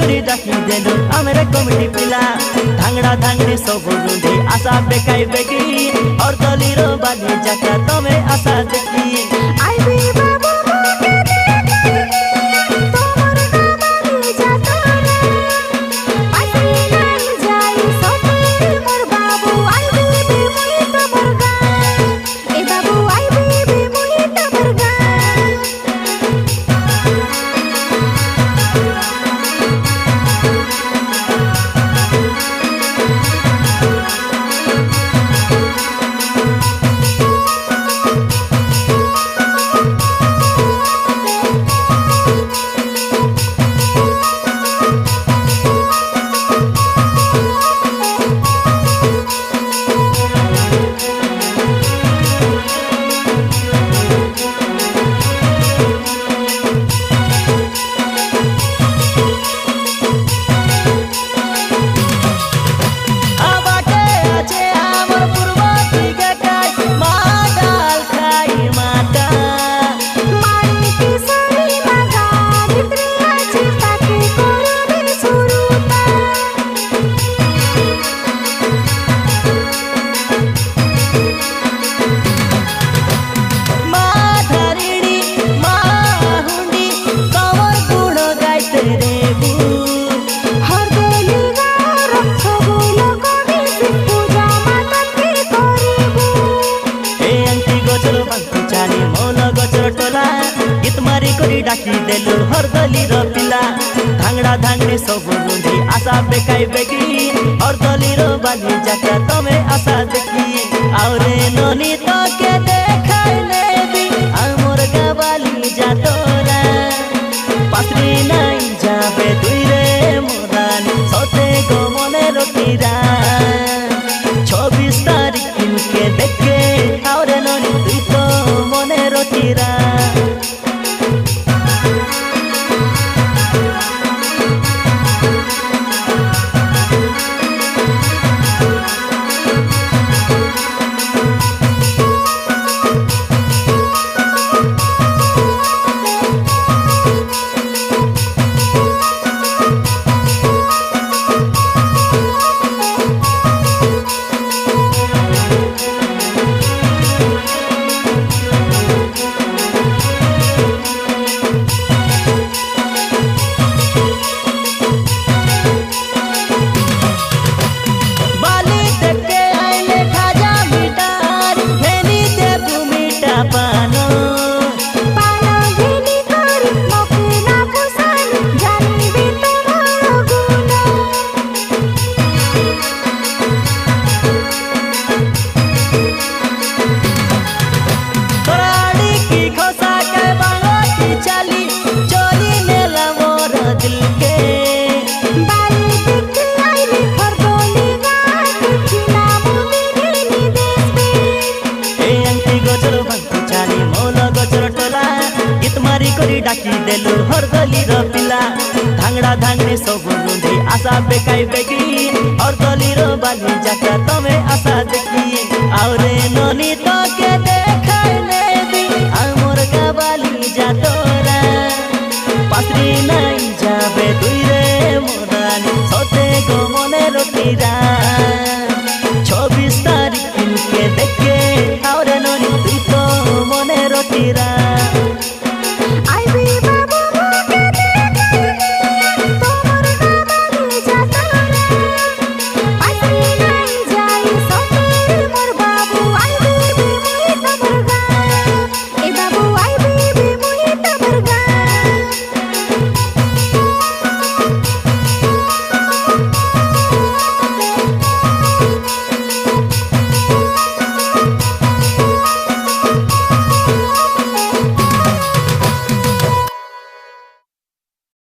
करी डाकी देलु आमरे कमिटी पिला धांगड़ा धांगड़ी सब रुंधे आशा बेकाई बेगी और दलीरो बाली जाका तमे आशा देखी आईबी बाबू डाकी देलु हरदली र पिला धांगड़ा धांगड़ी सब रुंधी आशा बेकाई बेगी और दली रो बाली जाका तमे आशा देखी आउरे ननी तो के देखाई लेबी आमोर गाबाली जातोरा पासरी नाई जाबे दुई रे मोरान सते गो मने रोटीरा 26 तारीख के देखे आउरे ननी दुई तो मने रोटीरा डाकी देलु हरदली र पिला धांगड़ा धांगड़ी सब रुंधी आशा बेकाई बेगी और दली रो बाली जाका तमे आशा देखी आउरे ननी तो के